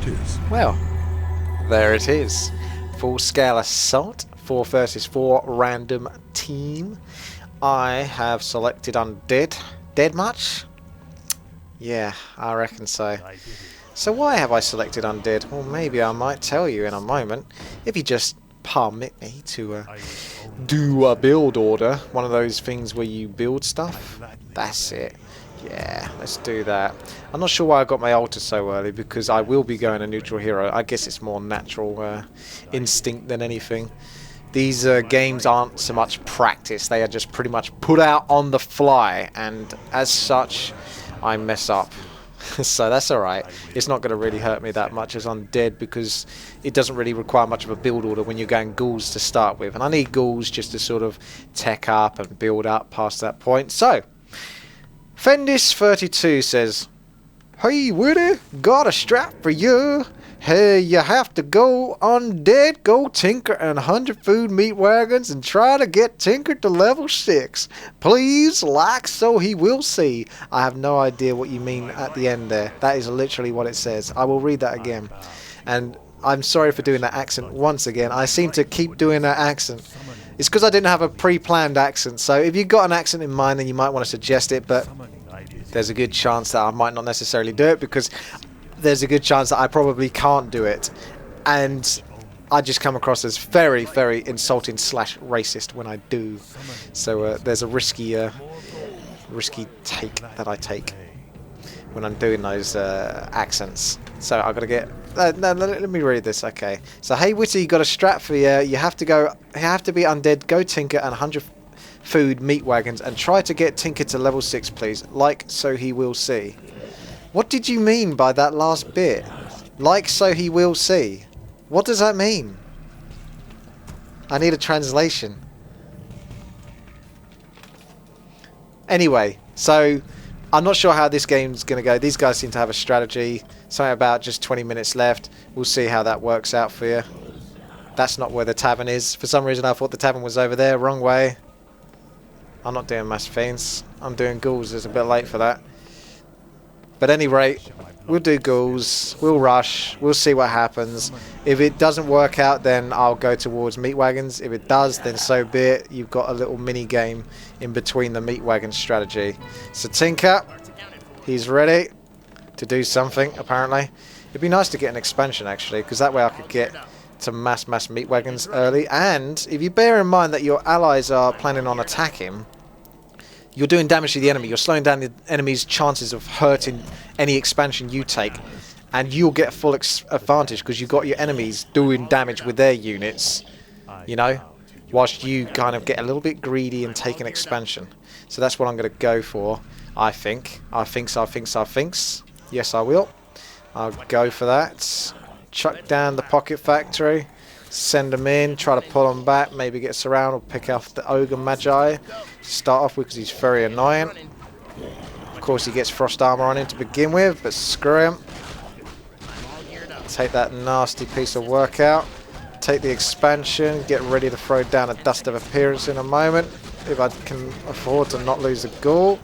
it is. Well, there it is. Full-scale assault, 4 versus 4 random team. I have selected undead. Dead much? Yeah, I reckon so. So why have I selected undead? Well, maybe I might tell you in a moment, if you just permit me to do a build order. One of those things where you build stuff. That's it. Yeah, let's do that. I'm not sure why I got my altar so early, because I will be going a neutral hero. I guess it's more natural instinct than anything. These games aren't so much practice, they are just pretty much put out on the fly, and as such, I mess up. So that's alright. It's not going to really hurt me that much as undead, because it doesn't really require much of a build order when you're going ghouls to start with. And I need ghouls just to sort of tech up and build up past that point. So, Fendis32 says, "Hey Woody, got a strap for you. Hey, you have to go undead, go tinker and 100 food meat wagons and try to get Tinker to level 6. Please like so he will see." I have no idea what you mean at the end there. That is literally what it says. I will read that again. And I'm sorry for doing that accent once again. I seem to keep doing that accent. It's because I didn't have a pre-planned accent. So if you've got an accent in mind, then you might want to suggest it. But there's a good chance that I might not necessarily do it, because there's a good chance that I probably can't do it, and I just come across as very, very insulting / racist when I do. So there's a risky take that I take when I'm doing those accents. So I've got to get. No, let me read this. Okay. So hey Witty, you got a strap for you. You have to be undead. Go Tinker and 100 food meat wagons and try to get Tinker to level 6, please. Like so he will see. What did you mean by that last bit? Like so he will see. What does that mean? I need a translation. Anyway, so I'm not sure how this game's going to go. These guys seem to have a strategy. Something about just 20 minutes left. We'll see how that works out for you. That's not where the tavern is. For some reason I thought the tavern was over there. Wrong way. I'm not doing mass fiends. I'm doing ghouls. It's a bit late for that. But at any rate, we'll do ghouls, we'll rush, we'll see what happens. If it doesn't work out, then I'll go towards meat wagons. If it does, then so be it. You've got a little mini game in between the meat wagon strategy. So Tinker, he's ready to do something, apparently. It'd be nice to get an expansion, actually, because that way I could get to mass meat wagons early. And if you bear in mind that your allies are planning on attacking, you're doing damage to the enemy. You're slowing down the enemy's chances of hurting any expansion you take. And you'll get full advantage because you've got your enemies doing damage with their units. You know? Whilst you kind of get a little bit greedy and take an expansion. So that's what I'm going to go for, I think. I thinks. Yes, I will. I'll go for that. Chuck down the pocket factory. Send them in, try to pull them back, maybe get surrounded, or pick off the Ogre Magi. Start off with, because he's very annoying. Of course, he gets frost armor on him to begin with, but screw him. Take that nasty piece of work out. Take the expansion, get ready to throw down a dust of appearance in a moment. If I can afford to not lose a ghoul.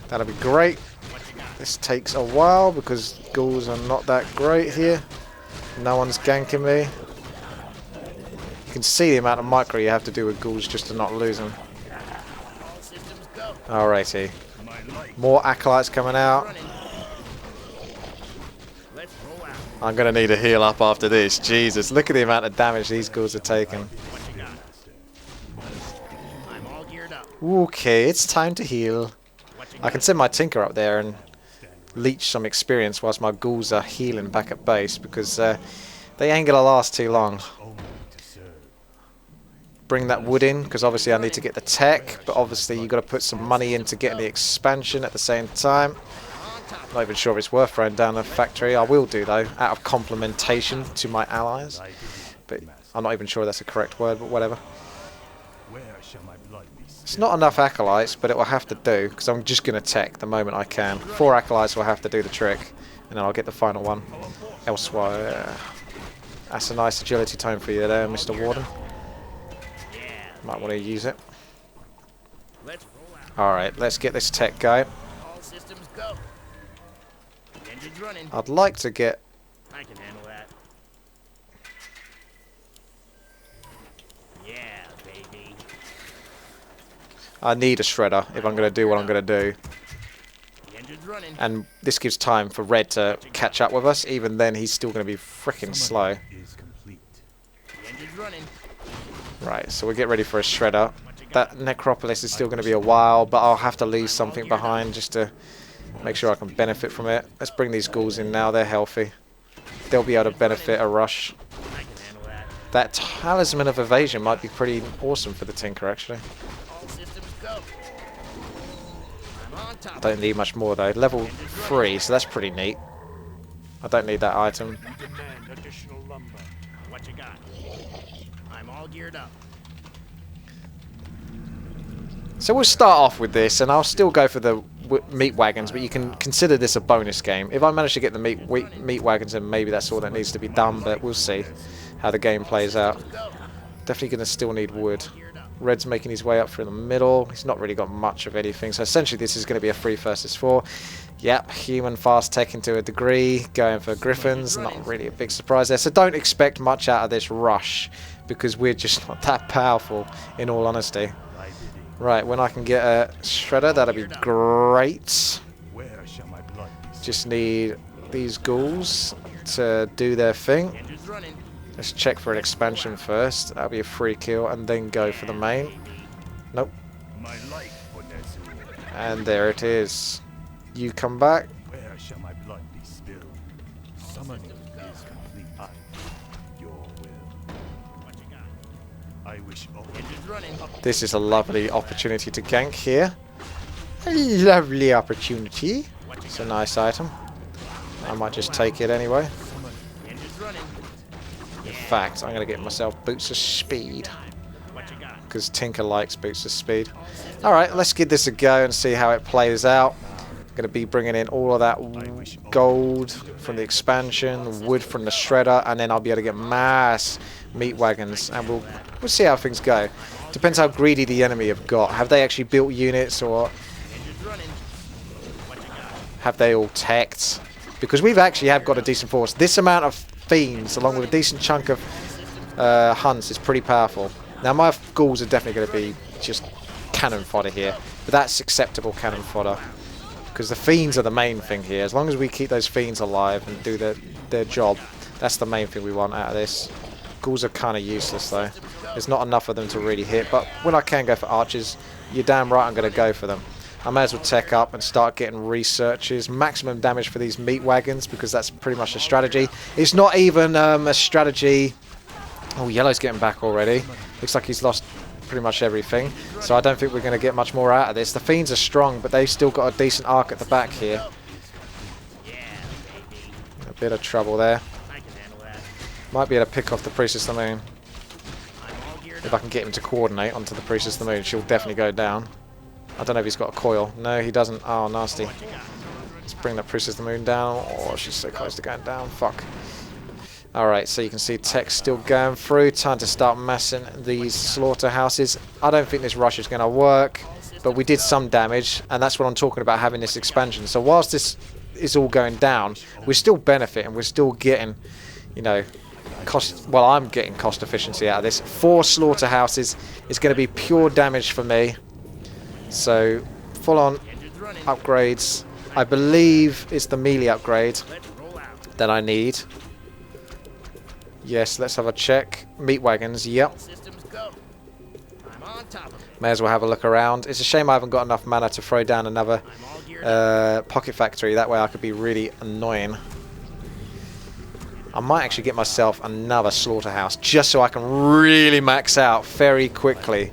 That'll be great. This takes a while, because ghouls are not that great here. No one's ganking me. You can see the amount of micro you have to do with ghouls just to not lose them. Alrighty. More acolytes coming out. I'm going to need a heal up after this. Jesus, look at the amount of damage these ghouls are taking. Okay, it's time to heal. I can send my Tinker up there and leech some experience whilst my ghouls are healing back at base, because they ain't gonna last too long. Bring that wood in, because obviously I need to get the tech, but obviously you've got to put some money into getting the expansion at the same time. Not even sure if it's worth throwing down a factory. I will do though, out of complementation to my allies. But I'm not even sure that's a correct word, but whatever. It's not enough acolytes, but it will have to do, because I'm just going to tech the moment I can. 4 acolytes will have to do the trick, and then I'll get the final one. Elsewhere. That's a nice agility tone for you there, Mr. Warden. Might want to use it. Alright, let's get this tech going. Engine's running. I'd like to get... I can handle that. Yeah, baby. I need a shredder if I'm going to do what I'm going to do. The engine's running. And this gives time for Red to catch up with us. Even then, he's still going to be freaking slow. The engine's running. Right, so we'll get ready for a shredder. That necropolis is still going to be a while, but I'll have to leave something behind just to make sure I can benefit from it. Let's bring these ghouls in now. They're healthy. They'll be able to benefit a rush. I can handle that. That talisman of evasion might be pretty awesome for the Tinker, actually. All systems go. I'm on top. Don't need much more though. Level 3, so that's pretty neat. I don't need that item. Demand additional lumber. What you got? I'm all geared up. So we'll start off with this, and I'll still go for the meat wagons, but you can consider this a bonus game. If I manage to get the meat wagons, then maybe that's all that needs to be done, but we'll see how the game plays out. Definitely going to still need wood. Red's making his way up through the middle. He's not really got much of anything, so essentially this is going to be a 3 versus 4. Yep, human fast tech to a degree, going for griffins. Not really a big surprise there, so don't expect much out of this rush, because we're just not that powerful, in all honesty. Right, when I can get a shredder, that'll be great. Just need these ghouls to do their thing. Let's check for an expansion first. That'll be a free kill, and then go for the main. Nope. And there it is. You come back. This is a lovely opportunity to gank here. A lovely opportunity. It's a nice item. I might just take it anyway. In fact, I'm going to get myself boots of speed, because Tinker likes boots of speed. Alright, let's give this a go and see how it plays out. I'm going to be bringing in all of that gold from the expansion, wood from the shredder, and then I'll be able to get mass meat wagons, and we'll see how things go. Depends how greedy the enemy have got. Have they actually built units, or have they all teched? Because we've actually got a decent force. This amount of fiends, along with a decent chunk of hunts, is pretty powerful. Now my ghouls are definitely going to be just cannon fodder here, but that's acceptable cannon fodder, because the fiends are the main thing here. As long as we keep those fiends alive and do their job, that's the main thing we want out of this. Ghouls are kind of useless though. There's not enough of them to really hit, but when I can go for archers, you're damn right I'm going to go for them. I may as well tech up and start getting researches. Maximum damage for these meat wagons, because that's pretty much a strategy. It's not even a strategy. Oh, yellow's getting back already. Looks like he's lost pretty much everything. So I don't think we're going to get much more out of this. The fiends are strong, but they've still got a decent arc at the back here. A bit of trouble there. Might be able to pick off the Priestess of the Moon. If I can get him to coordinate onto the Priestess of the Moon, she'll definitely go down. I don't know if he's got a coil. No, he doesn't. Oh, nasty. Let's bring that Priestess of the Moon down. Oh, she's so close to going down. Fuck. Alright, so you can see tech's still going through. Time to start massing these slaughterhouses. I don't think this rush is going to work, but we did some damage, and that's what I'm talking about, having this expansion. So whilst this is all going down, we're still benefiting. We're still getting, you know, cost. Well, I'm getting cost efficiency out of this. 4 slaughterhouses is going to be pure damage for me. So full on upgrades. I believe it's the melee upgrade that I need. Yes, let's have a check. Meat wagons, yep. May as well have a look around. It's a shame I haven't got enough mana to throw down another pocket factory. That way I could be really annoying. I might actually get myself another slaughterhouse, just so I can really max out very quickly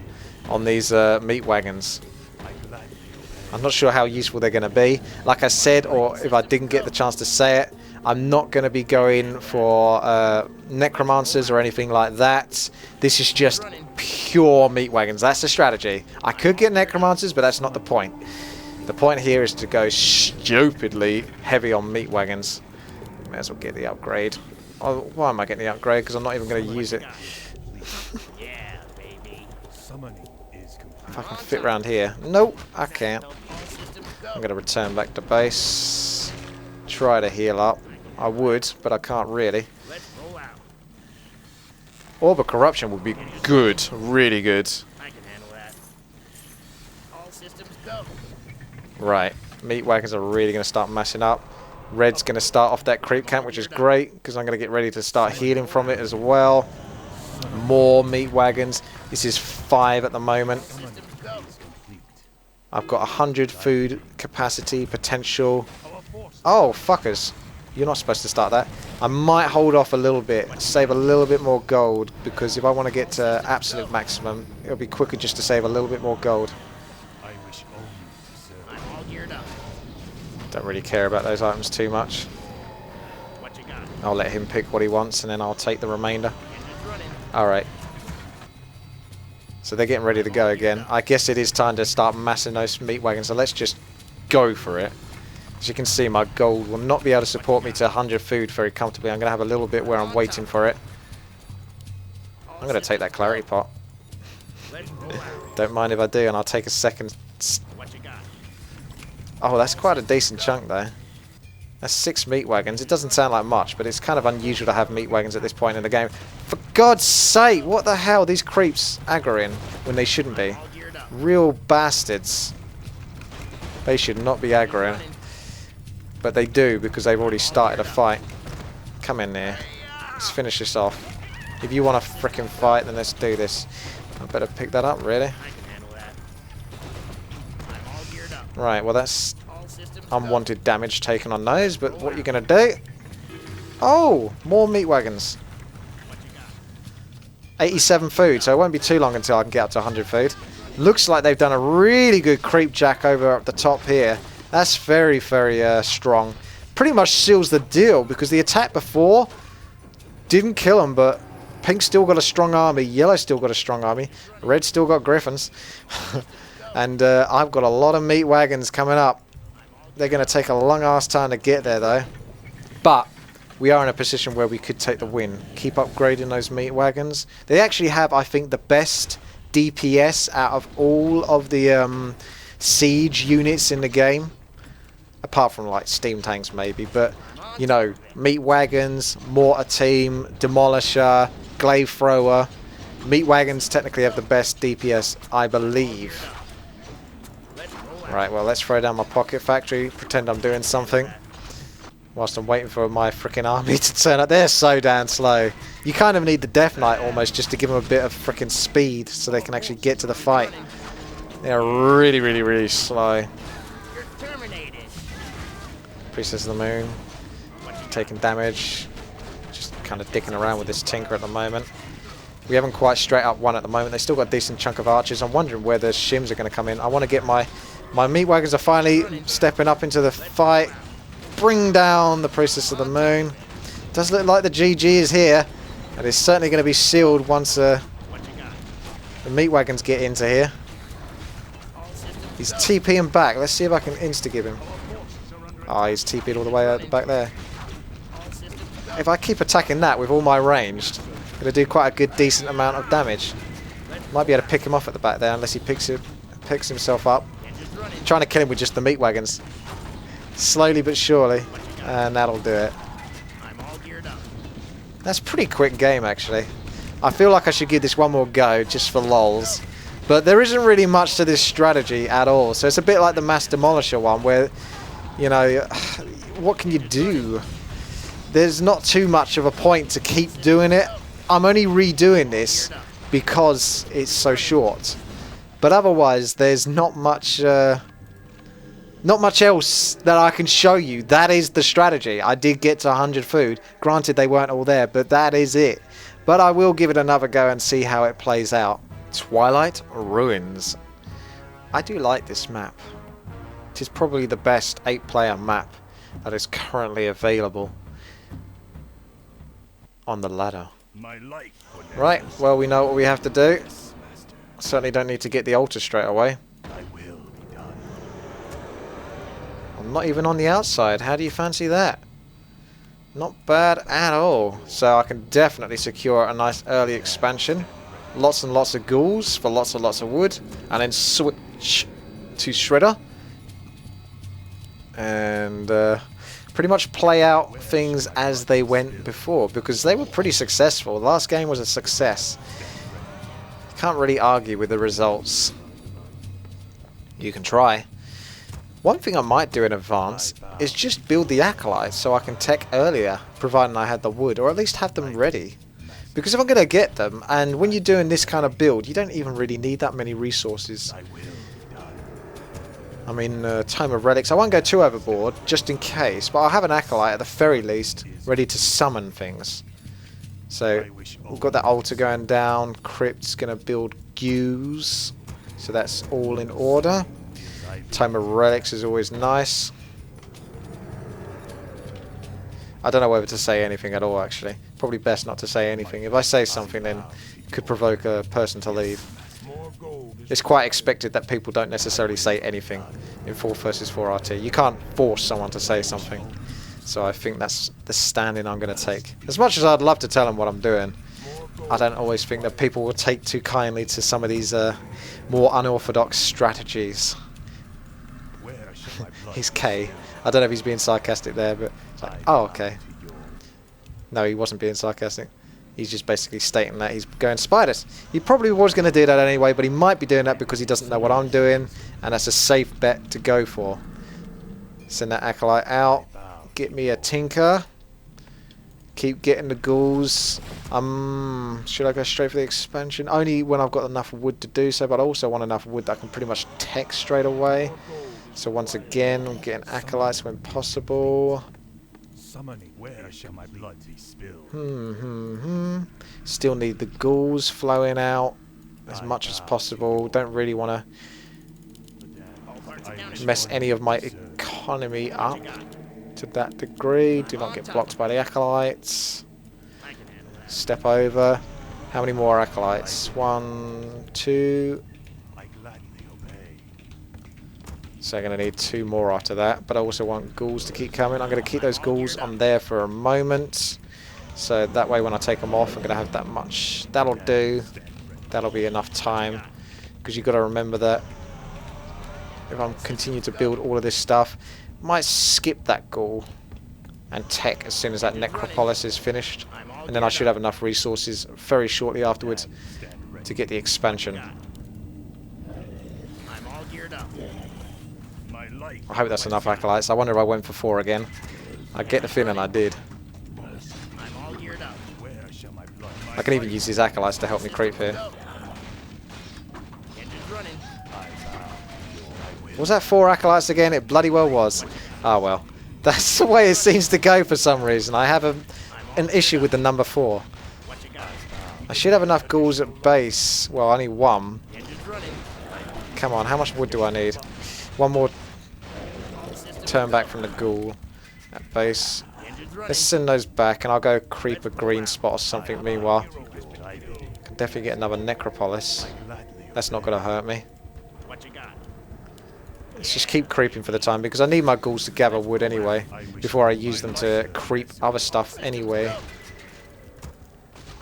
on these meat wagons. I'm not sure how useful they're going to be. Like I said, or if I didn't get the chance to say it, I'm not going to be going for necromancers or anything like that. This is just pure meat wagons. That's the strategy. I could get necromancers, but that's not the point. The point here is to go stupidly heavy on meat wagons. May as well get the upgrade. Oh, why am I getting the upgrade? Because I'm not even going to use it. If I can fit round here. Nope, I can't. I'm going to return back to base. try to heal up. I would, but I can't really. Let's roll out. Orb of Corruption would be good. Really good. I can handle that. All systems go. Right. Meat wagons are really going to start messing up. Red's going to start off that creep camp, which is great, because I'm going to get ready to start healing from it as well. More meat wagons. This is 5 at the moment. I've got 100 food capacity potential. Oh, fuckers. You're not supposed to start that. I might hold off a little bit, save a little bit more gold, because if I want to get to absolute maximum, it'll be quicker just to save a little bit more gold. I'm all geared up. Don't really care about those items too much. What you got? I'll let him pick what he wants, and then I'll take the remainder. Engine's running. Alright. So they're getting ready to go again. I guess it is time to start massing those meat wagons, so let's just go for it. As you can see, my gold will not be able to support me to 100 food very comfortably. I'm going to have a little bit where I'm waiting for it. I'm going to take that clarity pot. Let's roll out. Don't mind if I do, and I'll take a second. What you got? Oh, that's quite a decent chunk though. That's 6 meat wagons. It doesn't sound like much, but it's kind of unusual to have meat wagons at this point in the game. For God's sake, what the hell? These creeps aggroing when they shouldn't be. All geared up. Real bastards. They should not be aggroing. But they do, because they've already started a fight. Come in there. Let's finish this off. If you want to frickin' fight, then let's do this. I better pick that up, really. I can handle that. I'm all geared up. Right, well that's All systems unwanted damage taken on those, but what are you going to do? Oh, more meat wagons. What you got? 87 food, so it won't be too long until I can get up to 100 food. Looks like they've done a really good creep jack over at the top here. That's very, very strong. Pretty much seals the deal, because the attack before didn't kill them, but pink still got a strong army, yellow still got a strong army, red still got griffins. And I've got a lot of meat wagons coming up. They're going to take a long ass time to get there though. But we are in a position where we could take the win. Keep upgrading those meat wagons. They actually have, I think, the best DPS out of all of the siege units in the game. Apart from like steam tanks maybe, but you know, meat wagons, mortar team, demolisher, glaive thrower. Meat wagons technically have the best DPS, I believe. Right, well let's throw down my pocket factory, pretend I'm doing something. Whilst I'm waiting for my freaking army to turn up. They're so damn slow. You kind of need the Death Knight almost just to give them a bit of freaking speed so they can actually get to the fight. They're really, really, really slow. You're terminated. Priestess of the Moon, taking damage. Just kind of dicking around with this Tinker at the moment. We haven't quite straight up won at the moment. They still got a decent chunk of archers. I'm wondering where the shims are going to come in. I want to get my meat wagons are finally stepping up into the fight. Bring down the Priestess of the Moon. Does look like the GG is here. And it's certainly going to be sealed once the meat wagons get into here. He's TPing back. Let's see if I can insta-give him. Oh, he's TP'd all the way out the back there. If I keep attacking that with all my ranged, I'm going to do quite a good, decent amount of damage. Might be able to pick him off at the back there, unless he picks himself up. Trying to kill him with just the meat wagons. Slowly but surely. And that'll do it. That's a pretty quick game, actually. I feel like I should give this one more go, just for lols. But there isn't really much to this strategy at all. So it's a bit like the Mass Demolisher one, where, you know, what can you do? There's not too much of a point to keep doing it. I'm only redoing this because it's so short. But otherwise, there's not much else that I can show you. That is the strategy. I did get to 100 food. Granted, they weren't all there, but that is it. But I will give it another go and see how it plays out. Twilight Ruins. I do like this map. It is probably the best 8-player map that is currently available on the ladder. Right, well we know what we have to do. Certainly don't need to get the altar straight away. I'm not even on the outside. How do you fancy that? Not bad at all. So I can definitely secure a nice early expansion. Lots and lots of ghouls for lots and lots of wood. And then switch to Shredder. And pretty much play out things as they went before, because they were pretty successful. The last game was a success. Can't really argue with the results. You can try. One thing I might do in advance is just build the acolytes so I can tech earlier, providing I had the wood, or at least have them ready. Because if I'm going to get them, and when you're doing this kind of build, you don't even really need that many resources. I mean, Tome of Relics, I won't go too overboard, just in case, but I'll have an acolyte at the very least, ready to summon things. So, we've got that altar going down, Crypt's going to build Gews, so that's all in order. Tome of Relics is always nice. I don't know whether to say anything at all, actually. Probably best not to say anything. If I say something, then it could provoke a person to leave. It's quite expected that people don't necessarily say anything in 4 versus 4 RT. You can't force someone to say something. So I think that's the standing I'm going to take. As much as I'd love to tell them what I'm doing, I don't always think that people will take too kindly to some of these more unorthodox strategies. He's K. I don't know if he's being sarcastic there, but it's like, oh, okay. No, he wasn't being sarcastic. He's just basically stating that he's going spiders. He probably was going to do that anyway, but he might be doing that because he doesn't know what I'm doing, and that's a safe bet to go for. Send that acolyte out. Get me a tinker. Keep getting the ghouls. Should I go straight for the expansion? Only when I've got enough wood to do so, but I also want enough wood that I can pretty much tech straight away. So once again, I'm getting acolytes when possible. Where shall my blood be spilled? Still need the ghouls flowing out as much as possible. Don't really want to mess any of my economy up to that degree. Do not get blocked by the acolytes. Step over. How many more acolytes? 1, 2. So I'm going to need 2 more after that, but I also want ghouls to keep coming. I'm going to keep those ghouls on there for a moment, so that way when I take them off I'm going to have that much. That'll do. That'll be enough time, because you've got to remember that if I'm continuing to build all of this stuff, I might skip that ghoul and tech as soon as that necropolis is finished, and then I should have enough resources very shortly afterwards to get the expansion. I'm all geared up. I hope that's enough acolytes. I wonder if I went for 4 again. I get the feeling I did. I'm all geared up. I can even use these acolytes to help me creep here. Engine's running. Was that 4 acolytes again? It bloody well was. Ah well. That's the way it seems to go for some reason. I have an issue with the number 4. What you got? I should have enough ghouls at base. Well, I need 1. Engine's running. Come on, how much wood do I need? 1 more turn back from the ghoul at base. Engine's running. Let's send those back and I'll go creep a green spot or something meanwhile. Can definitely get another necropolis. That's not going to hurt me. What you got? Let's just keep creeping for the time, because I need my ghouls to gather wood anyway before I use them to creep other stuff anyway.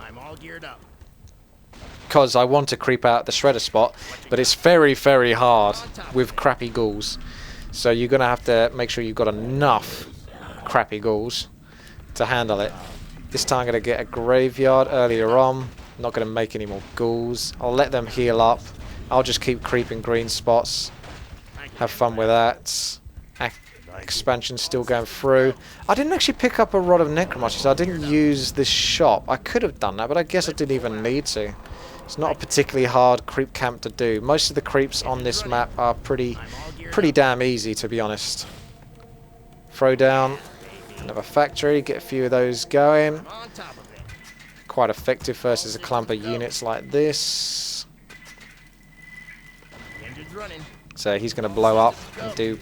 I'm all geared up. Because I want to creep out the shredder spot, but it's very, very hard with crappy ghouls. So you're going to have to make sure you've got enough crappy ghouls to handle it. This time I'm going to get a graveyard earlier on. I'm not going to make any more ghouls. I'll let them heal up. I'll just keep creeping green spots. Have fun with that. Expansion's still going through. I didn't actually pick up a rod of necromancy, so I didn't use this shop. I could have done that, but I guess I didn't even need to. It's not a particularly hard creep camp to do. Most of the creeps on this map are pretty damn easy, to be honest. Throw down another factory, get a few of those going. On top of it. Quite effective versus a clump of units like this. Engine's running. So he's going to blow up and do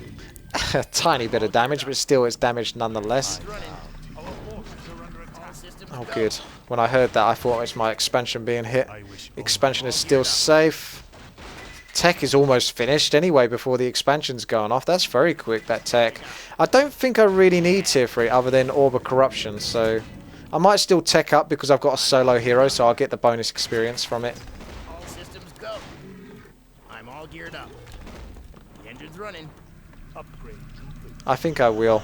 a tiny bit of damage, but still it's damage nonetheless. Oh good. When I heard that I thought it was my expansion being hit. Expansion is still safe. Tech is almost finished anyway before the expansion's gone off. That's very quick, that tech. I don't think I really need tier 3 other than Orb of Corruption, so I might still tech up because I've got a solo hero, so I'll get the bonus experience from it. All systems go. I'm all geared up. The engine's running. Upgrade complete. I think I will.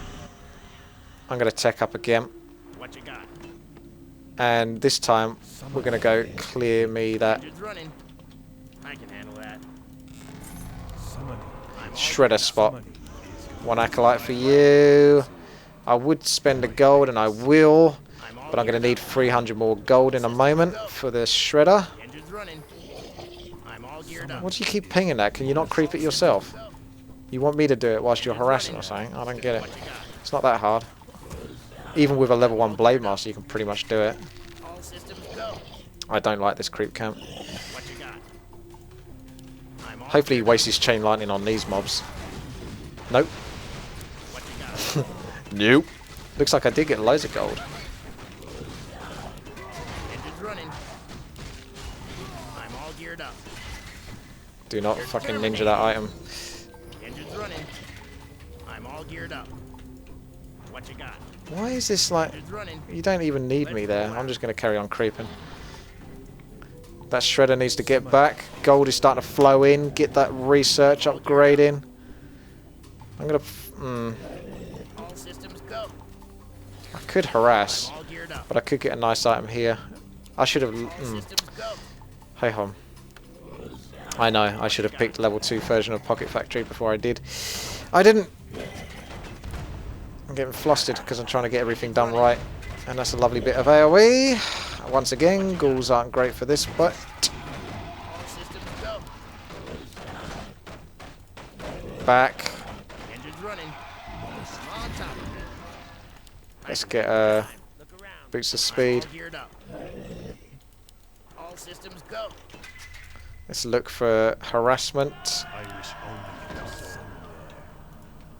I'm going to tech up again. What you got? And this time, we're going to go clear me that Engine's running. I can handle that. I'm all shredder geared up. spot. One acolyte for you. I would spend a gold, and I will. I'm all But I'm going to geared need 300 more gold in a moment for the shredder. up. Engine's running. I'm all geared up. What do you keep pinging that? Can you not creep it yourself? You want me to do it whilst you're harassing or something? I don't get it. What you got? It's not that hard. Even with a level 1 Blade Master, you can pretty much do it. All systems go. I don't like this creep camp. What you got? I'm all Hopefully he geared wastes his chain lightning on these mobs. Nope. up. What you got? Nope. Looks like I did get loads of gold. Engine's running. I'm all geared up. Do not fucking ninja that item. Engine's running. I'm all geared up. What you got? Why is this like... Engine's running. You don't even need me there. I'm just going to carry on creeping. That shredder needs to get back. Gold is starting to flow in. Get that research upgrading. I'm going to... All systems go. I could harass, All geared up. but I could get a nice item here. I should have... Systems go. Hey hon. I know, I should have picked level 2 version of Pocket Factory before I did. I didn't. I'm getting flustered because I'm trying to get everything done right. And that's a lovely bit of AoE. Once again, ghouls aren't great for this, but... All systems go. Back. Engine's running. I'm on top of it. Let's get Look around. boots of I'm speed. all geared up. All systems go. Let's look for harassment.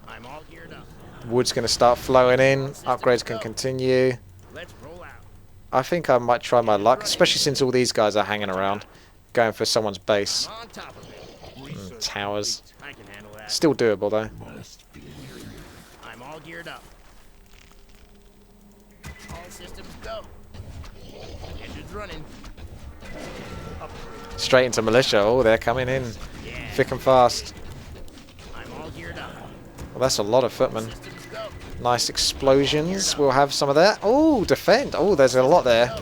I'm all geared up. Wood's going to start flowing in. Upgrades can continue. Let's roll out. I think I might try my luck, especially since all these guys are hanging around. Going for someone's base. I'm on top of it. Towers. I can handle that. Still doable though. I'm all geared up. All systems go. Engine's running. Straight into militia. Oh, they're coming in. Yeah. Thick and fast. I'm all geared up. Well, that's a lot of footmen. Systems go. Nice explosions. We'll have some of that. Oh, defend. Oh, there's a lot there.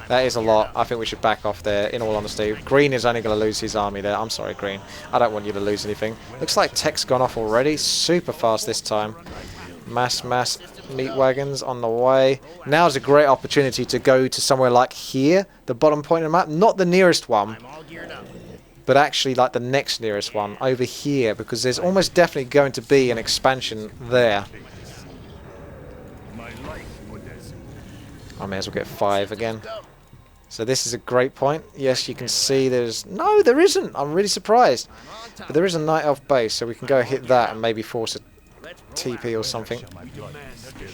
That is a lot. I think we should back off there, in all honesty. Green is only going to lose his army there. I'm sorry, Green. I don't want you to lose anything. Looks like tech's gone off already. Super fast this time. Mass meat wagons on the way. Now's a great opportunity to go to somewhere like here, the bottom point of the map. Not the nearest one, I'm all geared up. but actually like the next nearest one over here, because there's almost definitely going to be an expansion there. I may as well get 5 again. So this is a great point. Yes, you can see there's... No, there isn't. I'm really surprised. But there is a Night Elf base, so we can go hit that and maybe force a TP or something.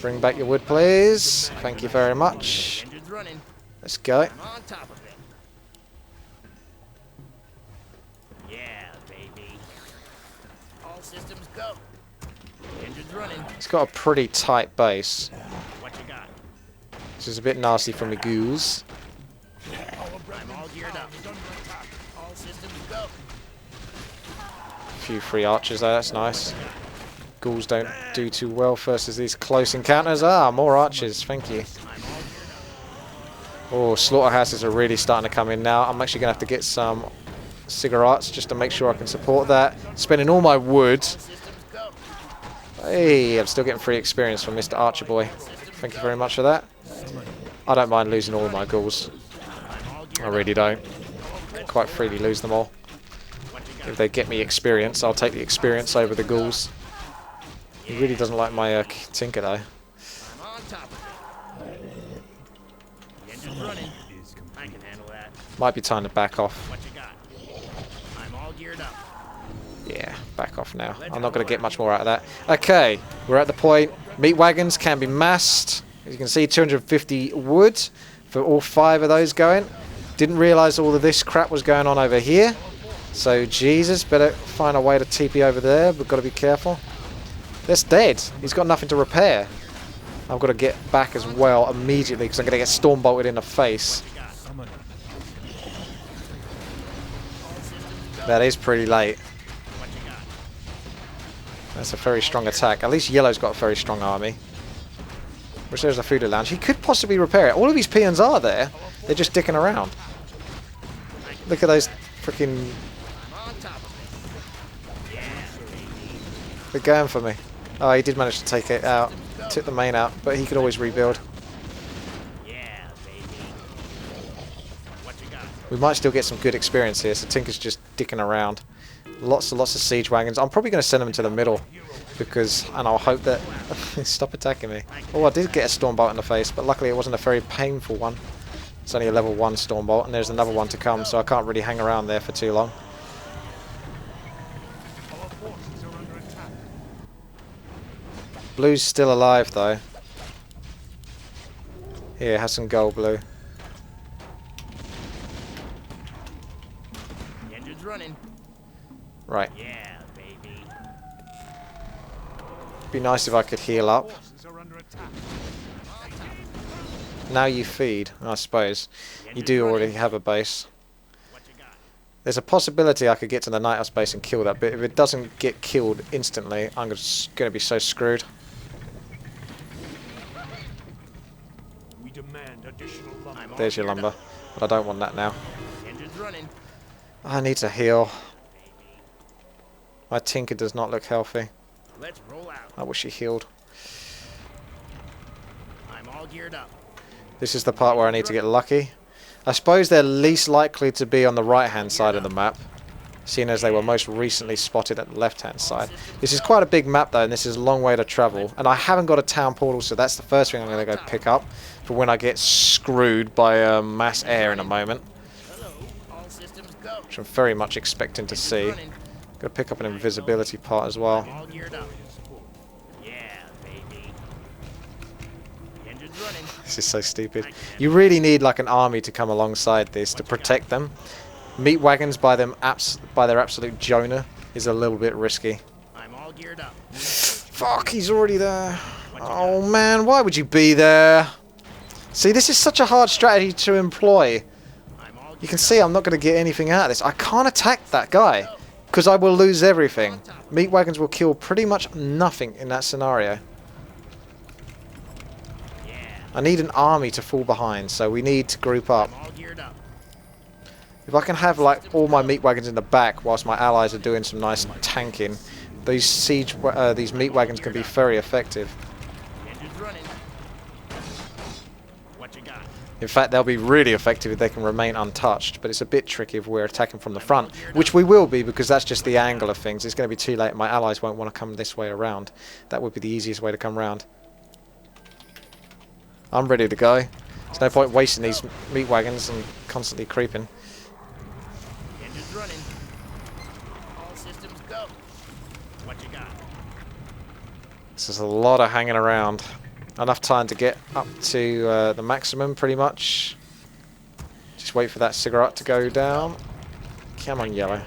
Bring back your wood, please. Thank you very much. Engine's running. Let's go. I'm on top of it. Yeah, baby. All systems go. Engine's running. It's got a pretty tight base. What you got? This is a bit nasty from the ghouls. I'm all geared up. All systems go. A few free archers there, that's nice. Ghouls don't do too well versus these close encounters. Ah, more archers, thank you. Oh, slaughterhouses are really starting to come in now. I'm actually going to have to get some cigarettes just to make sure I can support that. Spending all my wood. Hey, I'm still getting free experience from Mr. Archer Boy. Thank you very much for that. I don't mind losing all my ghouls. I really don't. Quite freely lose them all. If they get me experience, I'll take the experience over the ghouls. He really doesn't like my Tinker though. I'm on top of it. The engine's running. I can handle that. Might be time to back off. What you got? I'm all geared up. Yeah, back off now. I'm not going to get much more out of that. Okay, we're at the point. Meat wagons can be massed. As you can see, 250 wood for all 5 of those going. Didn't realise all of this crap was going on over here. So, Jesus, better find a way to TP over there. We've got to be careful. That's dead. He's got nothing to repair. I've got to get back as well immediately because I'm going to get storm bolted in the face. That is pretty late. That's a very strong attack. At least yellow's got a very strong army. Which there's a food lounge. He could possibly repair it. All of these peons are there. They're just dicking around. Look at those freaking... I'm on top of it. Yeah, baby. They're going for me. Oh, he did manage to take it out. Took the main out, but he could always rebuild. Yeah, baby. What you got? We might still get some good experience here, so Tinker's just dicking around. Lots and lots of siege wagons. I'm probably going to send them to the middle, because, and I'll hope that... Stop attacking me. Oh, I did get a Stormbolt in the face, but luckily it wasn't a very painful one. It's only a level 1 Stormbolt, and there's another one to come, so I can't really hang around there for too long. Blue's still alive, though. Here, have some gold, Blue. The engine's running. Right. Yeah, baby. Be nice if I could heal up. Now you feed, I suppose. You do already have a base. What you got? There's a possibility I could get to the Night House base and kill that, but if it doesn't get killed instantly, I'm just going to be so screwed. We demand additional lumber. There's your lumber, but I don't want that now. The engine's running. I need to heal. My Tinker does not look healthy. Let's roll out. I wish he healed. I'm all geared up. This is the part where I need to get lucky. I suppose they're least likely to be on the right-hand side of the map, seeing as they were most recently spotted at the left-hand side. This is quite a big map, though, and this is a long way to travel. And I haven't got a town portal, so that's the first thing I'm going to go pick up for when I get screwed by mass air in a moment, Hello. All systems go. which I'm very much expecting to see. Running. Got to pick up an invisibility part as well. All geared up. Yeah, baby. The engine's running. This is so stupid. You really need like an army to come alongside this to protect them. Meat wagons by their absolute Jonah is a little bit risky. I'm all geared up. Fuck, he's already there. Oh man, why would you be there? See, this is such a hard strategy to employ. I'm all You can see I'm not going to get anything out of this. I can't attack that guy because I will lose everything. Meat wagons will kill pretty much nothing in that scenario. I need an army to fall behind, so we need to group up. I'm all geared up. If I can have like all my meat wagons in the back whilst my allies are doing some nice tanking, these meat wagons can be very effective. The engine's running. What you got? In fact, they'll be really effective if they can remain untouched, but it's a bit tricky if we're attacking from the front, which we will be because that's just the angle of things. It's going to be too late. My allies won't want to come this way around. That would be the easiest way to come round. I'm ready to go. There's no point wasting these meat wagons and constantly creeping. The engine's running. All systems go. What you got? This is a lot of hanging around. Enough time to get up to the maximum, pretty much. Just wait for that cigarette to go down. Come on, yellow.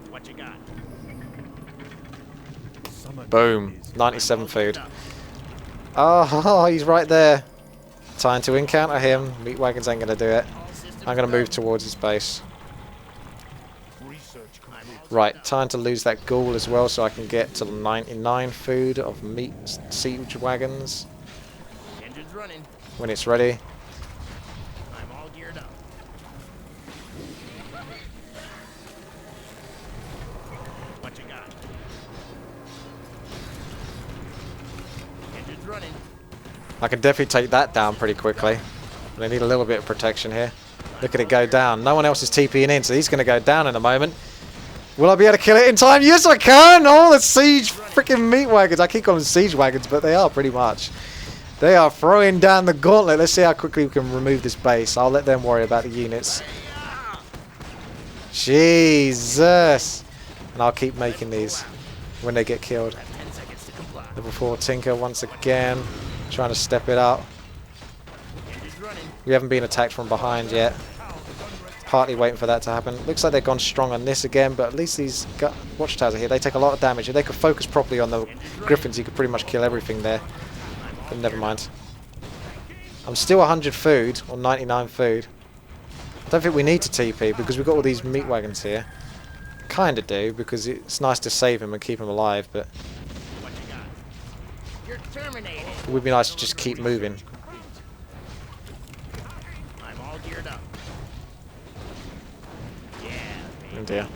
What you got? Boom. 97 food. Oh, he's right there. Time to encounter him. Meat wagons ain't going to do it. I'm going to move towards his base. Right, time to lose that ghoul as well so I can get to 99 food of meat siege wagons. Engine's running. When it's ready. I'm all geared up. What you got? Engine's running. I can definitely take that down pretty quickly. But I need a little bit of protection here. Look at it go down. No one else is TPing in, so he's going to go down in a moment. Will I be able to kill it in time? Yes, I can! Oh, the siege freaking meat wagons. I keep calling them siege wagons, but they are pretty much. They are throwing down the gauntlet. Let's see how quickly we can remove this base. I'll let them worry about the units. Jesus! And I'll keep making these when they get killed. 10 seconds to comply. Level 4 Tinker once again. Trying to step it up. Engine's running. We haven't been attacked from behind yet. Partly waiting for that to happen. Looks like they've gone strong on this again, but at least these watchtowers are here. They take a lot of damage. If they could focus properly on the griffins, you could pretty much kill everything there. But never mind. I'm still 100 food, or 99 food. I don't think we need to TP because we've got all these meat wagons here. kind of do, because it's nice to save him and keep him alive, but What you got? You're terminated. it would be nice to just keep moving. I'm all geared up. Yeah, Oh baby. dear.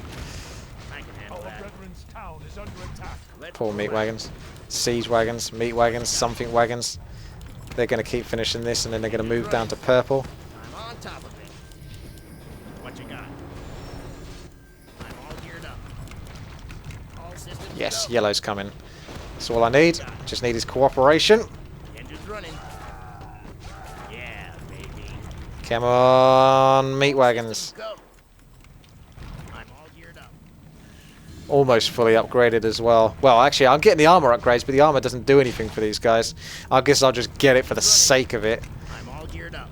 I can handle that. brethren's town is under attack. Let's Poor go meat out. wagons. Siege wagons, meat wagons, something wagons. They're going to keep finishing this, and then they're going to move down to purple. I'm on top of it. What you got? I'm all geared up. All systems Yes, go. yellow's coming. That's all I need. Just need his cooperation. Engine's running. Yeah, baby. Come on, meat wagons. Go. I'm all geared up. Almost fully upgraded as well. Well, actually, I'm getting the armor upgrades, but the armor doesn't do anything for these guys. I guess I'll just get it for the sake of it. I'm all geared up.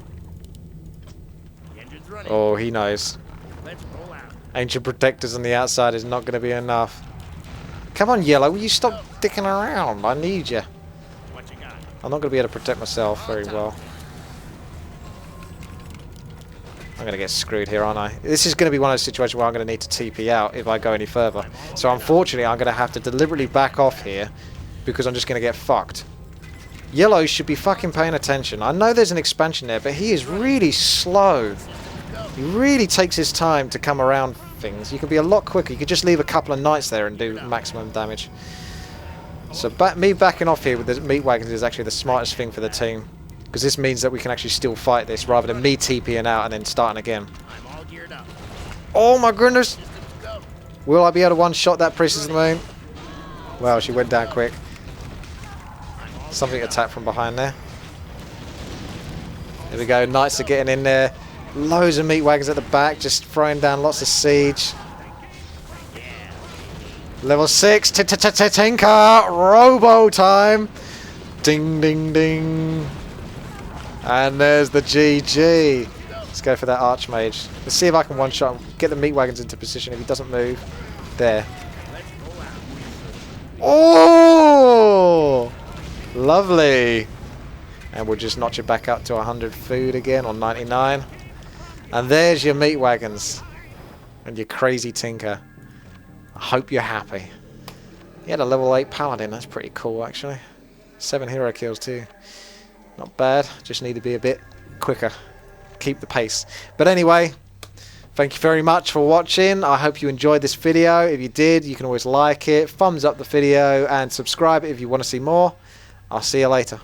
The engine's running. Oh, he knows. Let's roll out. Ancient protectors on the outside is not going to be enough. Come on, Yellow, will you stop dicking around? I need you. What you got? I'm not going to be able to protect myself very well. I'm going to get screwed here, aren't I? This is going to be one of those situations where I'm going to need to TP out if I go any further. So unfortunately, I'm going to have to deliberately back off here because I'm just going to get fucked. Yellow should be fucking paying attention. I know there's an expansion there, but he is really slow. He really takes his time to come around things. You could be a lot quicker. You could just leave a couple of knights there and do maximum damage. So me backing off here with the meat wagons is actually the smartest thing for the team. Because this means that we can actually still fight this rather than me TPing out and then starting again. I'm all geared up. Oh my goodness! Systems go. Will I be able to one-shot that Priestess of the Moon? Well, she went down quick. I'm all Something geared up. attacked from behind there. There we go, knights are getting in there. Loads of meat wagons at the back, just throwing down lots of siege. Level 6, Tinker! Robo time! Ding, ding, ding. And there's the GG. Let's go for that Archmage. Let's see if I can one-shot him. Get the meat wagons into position if he doesn't move. There. Oh! Lovely. And we'll just notch it back up to 100 food again, or 99. And there's your meat wagons. And your crazy Tinker. I hope you're happy. He had a level 8 Paladin. That's pretty cool, actually. 7 hero kills, too. Not bad. Just need to be a bit quicker. Keep the pace. But anyway, thank you very much for watching. I hope you enjoyed this video. If you did, you can always like it, thumbs up the video, and subscribe if you want to see more. I'll see you later.